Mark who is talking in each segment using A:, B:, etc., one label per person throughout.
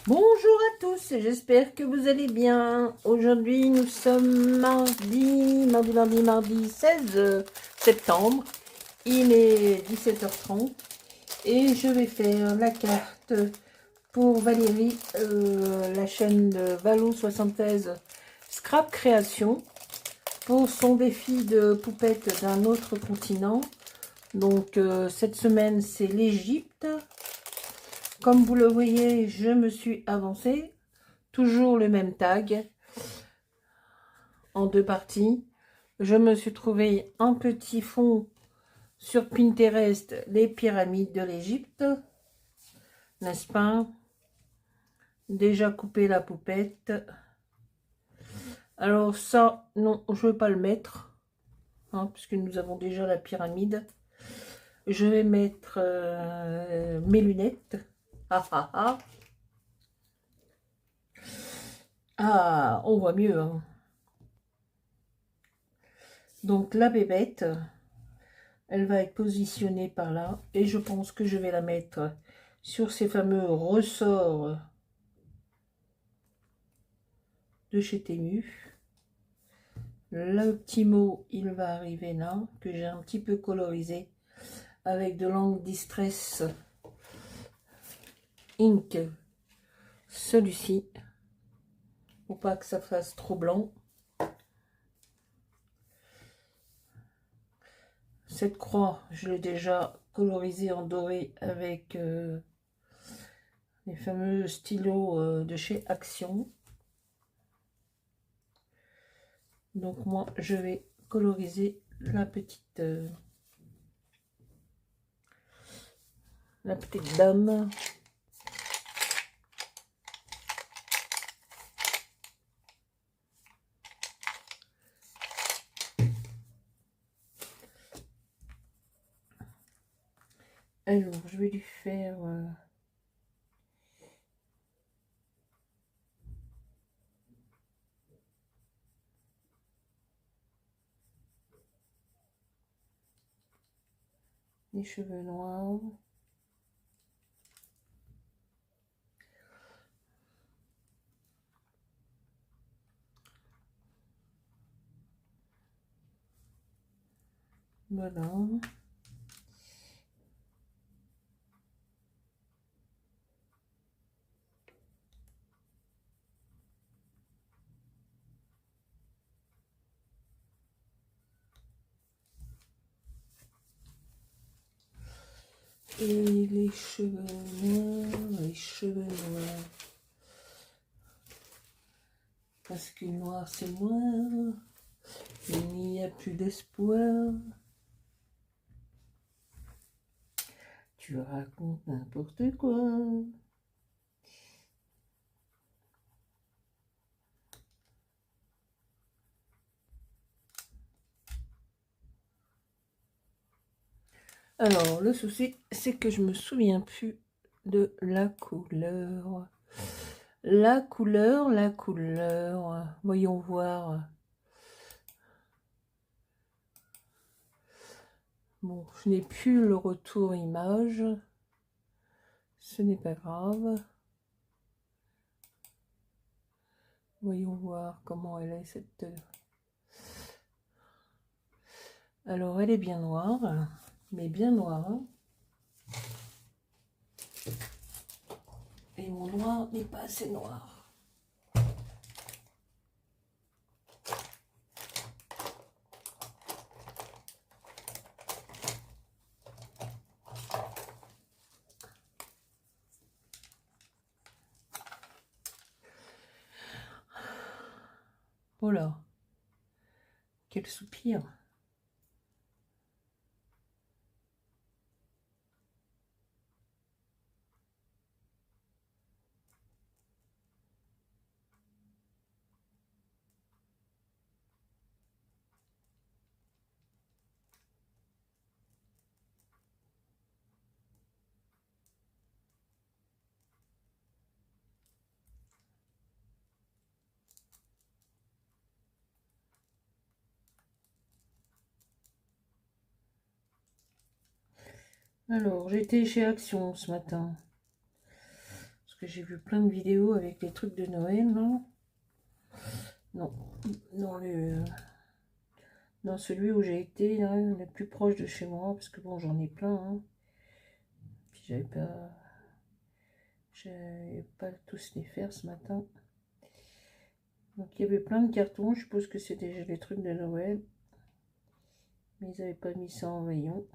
A: Bonjour à tous, j'espère que vous allez bien. Aujourd'hui, nous sommes mardi 16 septembre. Il est 17h30 et je vais faire la carte pour Valérie, la chaîne de Valo73 Scrap Création, pour son défi de poupette d'un autre continent. Donc, cette semaine, c'est l'Égypte. Comme vous le voyez, je me suis avancée. Toujours le même tag en deux parties. Je me suis trouvé un petit fond sur Pinterest, les pyramides de l'Égypte, n'est-ce pas? Déjà coupé la poupette. Alors ça, non, je ne vais pas le mettre, hein, puisque nous avons déjà la pyramide. Je vais mettre mes lunettes. Ah ah ah. Ah, on voit mieux, hein. Donc la bébête, elle va être positionnée par là. Et je pense que je vais la mettre sur ces fameux ressorts de chez Temu. Le petit mot, il va arriver là, que j'ai un petit peu colorisé avec de l'encre Distress Ink. Celui-ci, pour pas que ça fasse trop blanc. Cette croix, je l'ai déjà colorisée en doré avec les fameux stylos de chez Action. Donc moi, je vais coloriser la petite dame. Alors, je vais lui faire les cheveux noirs. Voilà. Et les cheveux noirs, les cheveux noirs. Parce que noir c'est noir, il n'y a plus d'espoir. Tu racontes n'importe quoi. Alors, le souci, c'est que je me souviens plus de la couleur. La couleur. Voyons voir. Bon, je n'ai plus le retour image. Ce n'est pas grave. Voyons voir comment elle est cette... Alors, elle est bien noire, mais bien noire. Et mon noir n'est pas assez noir. Oh là, quel soupir. Alors, j'étais chez Action ce matin. Parce que j'ai vu plein de vidéos avec les trucs de Noël, non. Non, dans celui où j'ai été, là, le plus proche de chez moi, parce que bon, j'en ai plein, hein. Puis j'avais pas tous les faire ce matin. Donc il y avait plein de cartons, je suppose que c'est déjà les trucs de Noël. Mais ils n'avaient pas mis ça en rayon.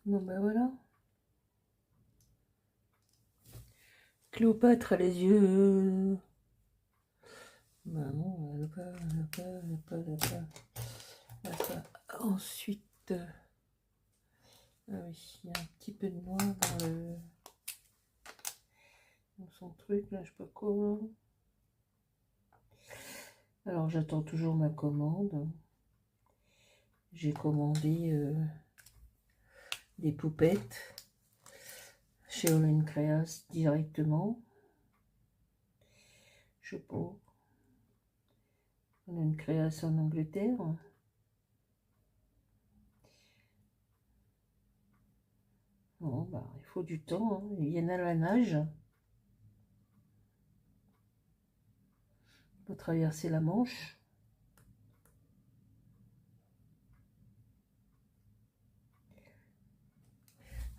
A: Bon ben voilà. Cléopâtre a les yeux. Ben non, elle n'a pas. Ensuite, ah oui, il y a un petit peu de noir dans son truc, là, je sais pas quoi. Alors j'attends toujours ma commande. J'ai commandé des poupettes chez Holland Creas directement. Je sais pas. Holland Creas en Angleterre. Bon, bah, il faut du temps, hein. Ils viennent à la nage. Il faut traverser la Manche.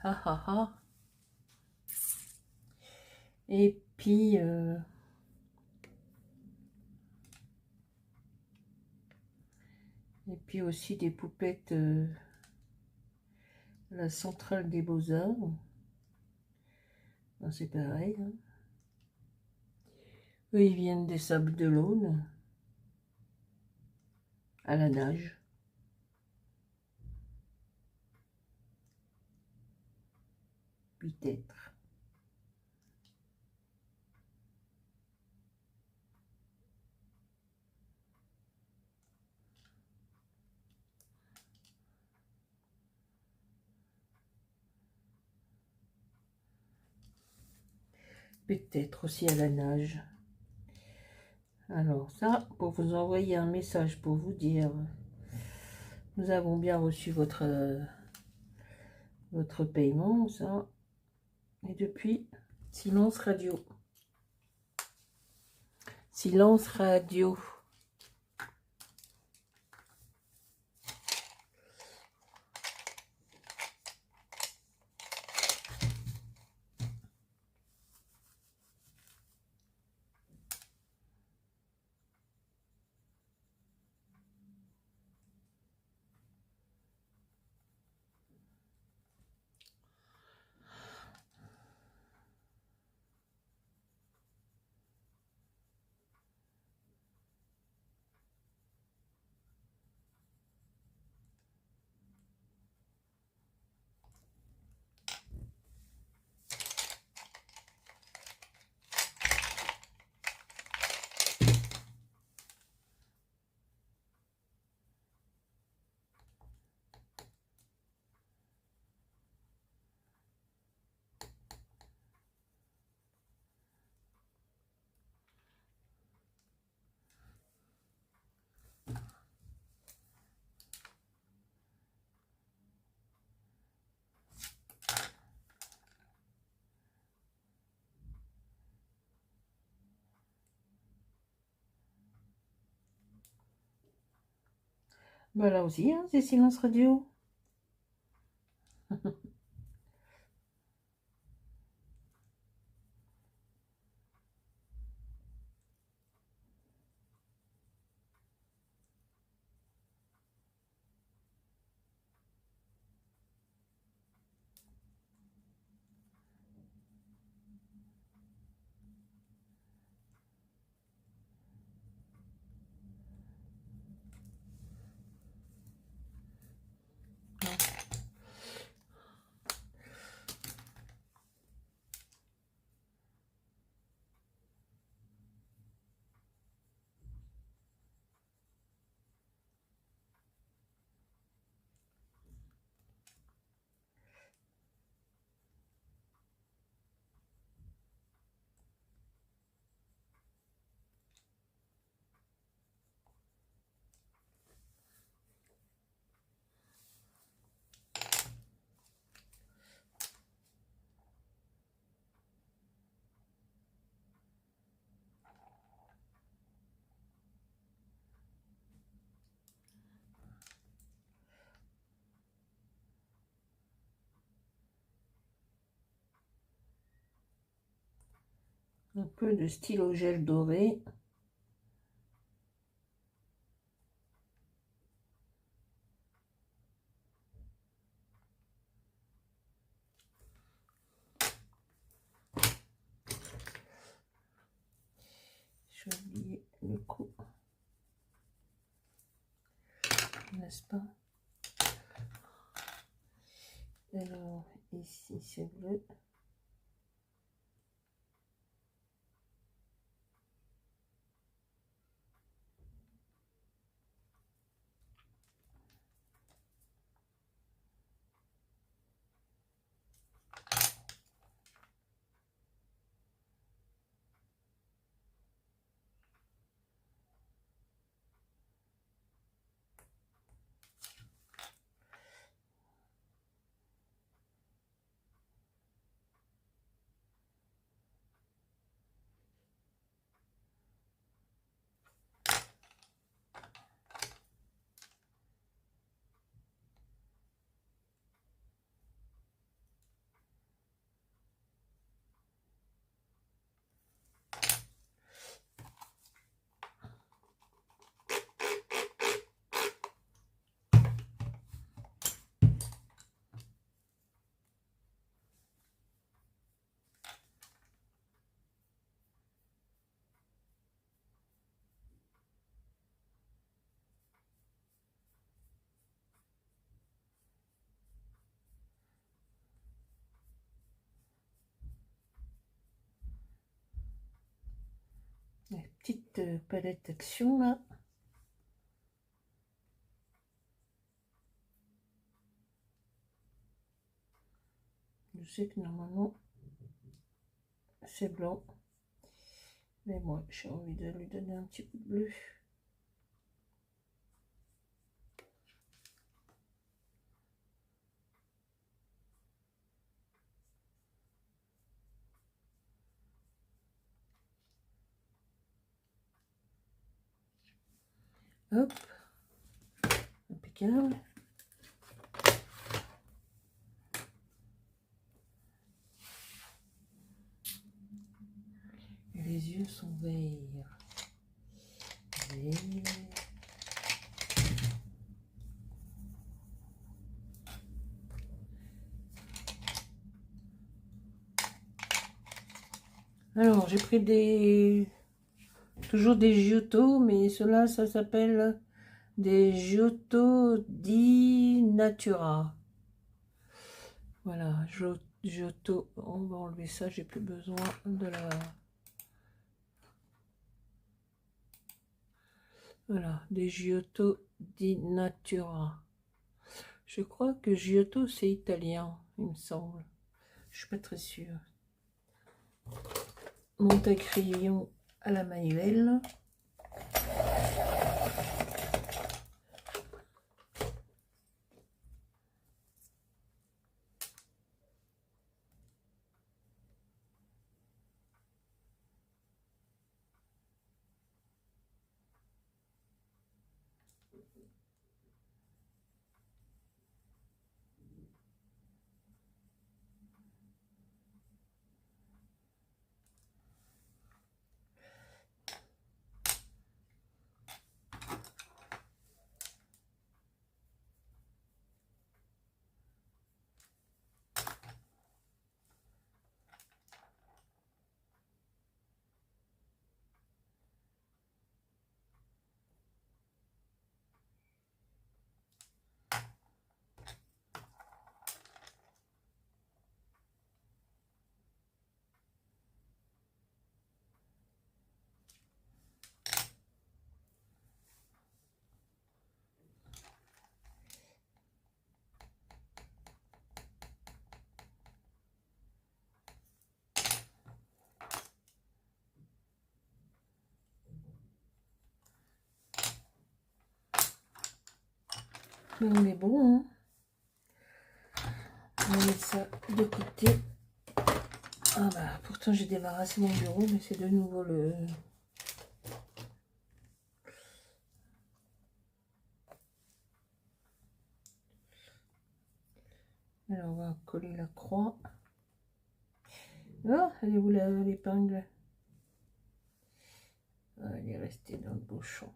A: Ah ah ah. Et puis aussi des poupettes la centrale des Beaux-Arts. Ben, c'est pareil, hein. Eux, ils viennent des Sables d'Olonne à la nage. Peut-être. Peut-être aussi à la nage. Alors ça, pour vous envoyer un message pour vous dire, nous avons bien reçu votre paiement, ça. Et depuis, silence radio. Silence radio. Bah là aussi, hein, c'est silence radio. Un peu de stylo gel doré. J'ai oublié le coup, n'est-ce pas? Alors, ici c'est bleu. La petite palette action là. Je sais que normalement c'est blanc, mais moi j'ai envie de lui donner un petit peu de bleu. Hop, impeccable. Et les yeux sont verts. Verts. Alors, j'ai pris toujours des Giotto, mais cela, ça s'appelle des Giotto di Natura. Voilà, Giotto, on va enlever ça, j'ai plus besoin de la... Voilà, des Giotto di Natura. Je crois que Giotto, c'est italien, il me semble. Je suis pas très sûre. Monte-à-crayon à la manuelle. On est bon, hein. On va mettre ça de côté. Ah bah, pourtant j'ai débarrassé mon bureau, mais c'est de nouveau le... Alors on va coller la croix. Oh, elle est où l'épingle? Elle est restée dans le bouchon.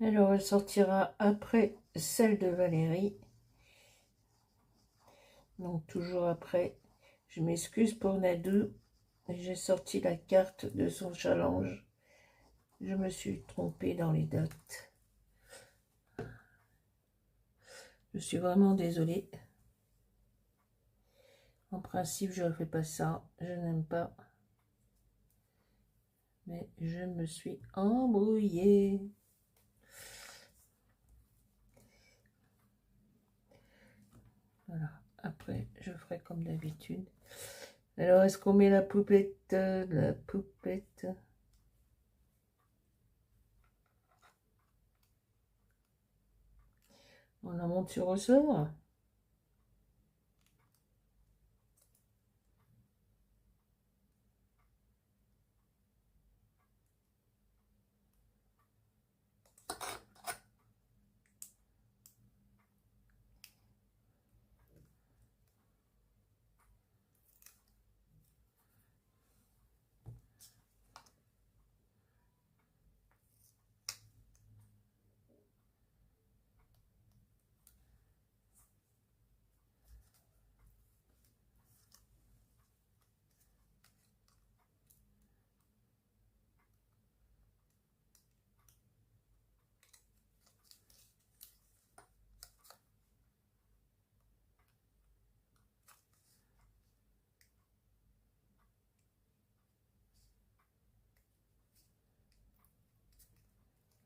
A: Alors, elle sortira après celle de Valérie. Donc, toujours après. Je m'excuse pour Nadou. J'ai sorti la carte de son challenge. Je me suis trompée dans les dates. Je suis vraiment désolée. En principe, je ne fais pas ça. Je n'aime pas. Mais je me suis embrouillée. Voilà. Après, je ferai comme d'habitude. Alors, est-ce qu'on met la poupette? La poupette. On la monte sur ressort.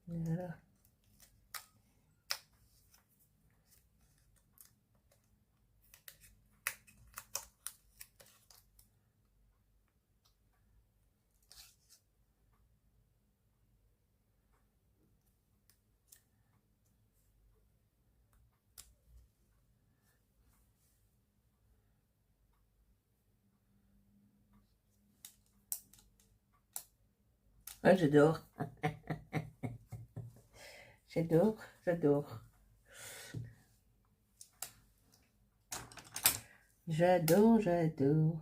A: Voilà. Ah, j'adore. J'adore, j'adore. J'adore, j'adore.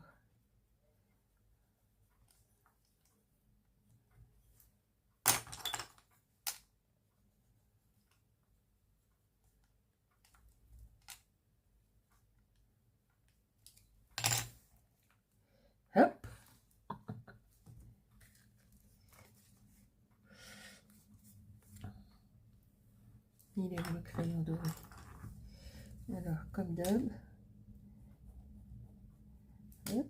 A: Hop. Il est où le crayon doré? Alors, comme d'hab. Hop.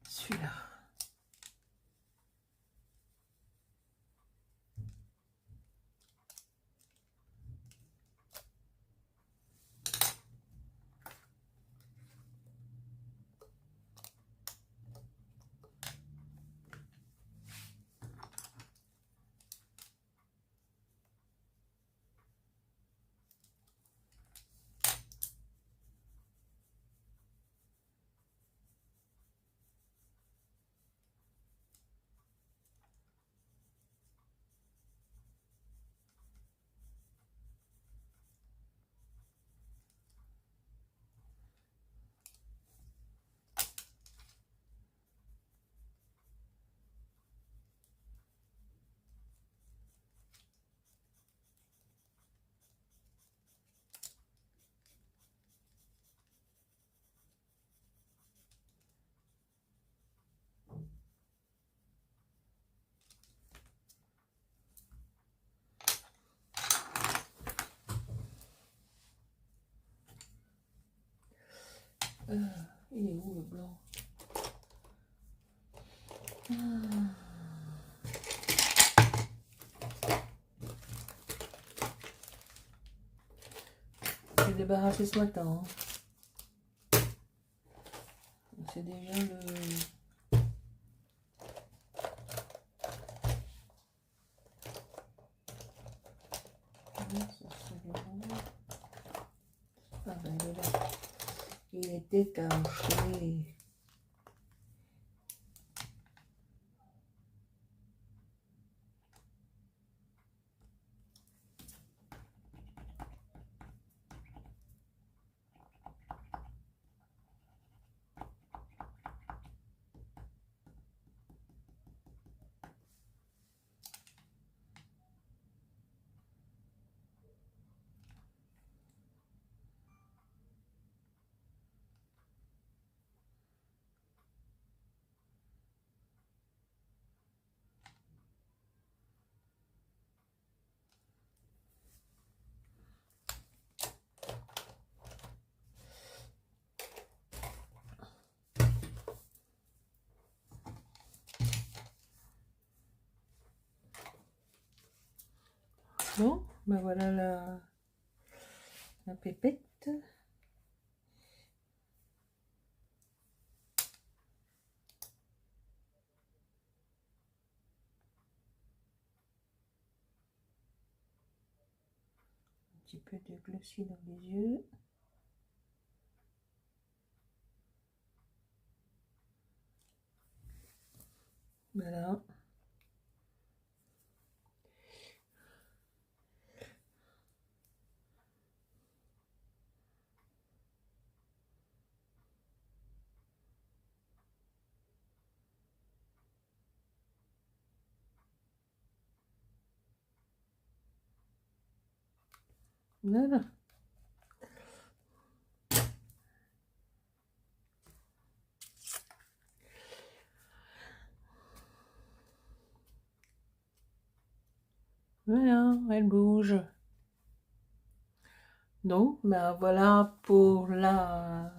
A: Celui-là. Il est où le blanc? J'ai débarrassé ce matin. Hein. C'est déjà le... Ah ben il est là. Il était caché. Bon, ben voilà la pépette. Un petit peu de glossy dans les yeux. Voilà. Voilà. Voilà, elle bouge. Donc, ben voilà pour la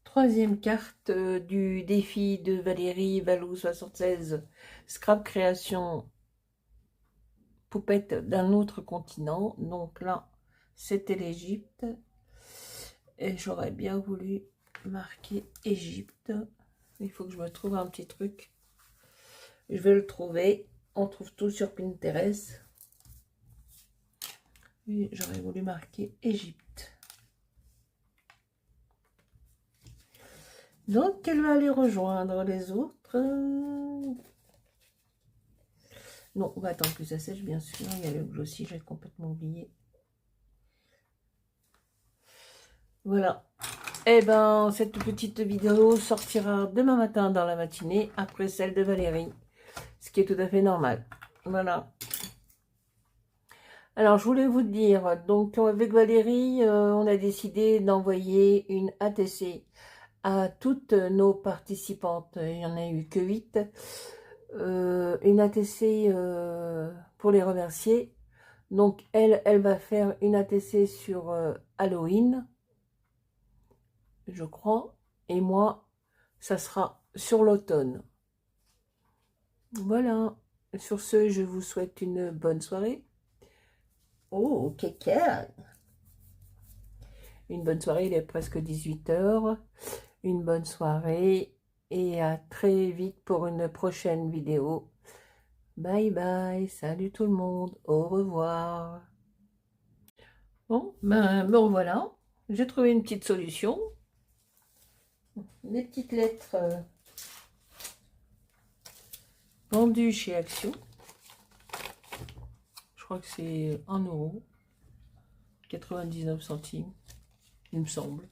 A: troisième carte du défi de Valérie Valou76 Scrap Création Poupette d'un autre continent. Donc là, c'était l'Égypte. Et j'aurais bien voulu marquer Égypte. Il faut que je me trouve un petit truc. Je vais le trouver. On trouve tout sur Pinterest. Et j'aurais voulu marquer Égypte. Donc, elle va aller rejoindre les autres. Non, on va attendre que ça sèche, bien sûr. Il y a le glossy, j'ai complètement oublié. Voilà. Et ben, cette petite vidéo sortira demain matin dans la matinée, après celle de Valérie. Ce qui est tout à fait normal. Voilà. Alors, je voulais vous dire, donc avec Valérie, on a décidé d'envoyer une ATC à toutes nos participantes. Il n'y en a eu que 8. Une ATC pour les remercier. Donc, elle va faire une ATC sur Halloween, je crois. Et moi, ça sera sur l'automne. Voilà. Sur ce, je vous souhaite une bonne soirée. Oh, kéké. Une bonne soirée, il est presque 18 h. Une bonne soirée et à très vite pour une prochaine vidéo. Bye bye, salut tout le monde, au revoir. Bon, ben voilà, j'ai trouvé une petite solution. Des petites lettres vendues chez Action. Je crois que c'est 1 €, 99 centimes, il me semble.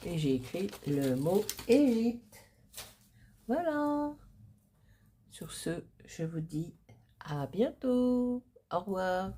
A: Et j'ai écrit le mot Égypte. Voilà. Sur ce, je vous dis à bientôt. Au revoir.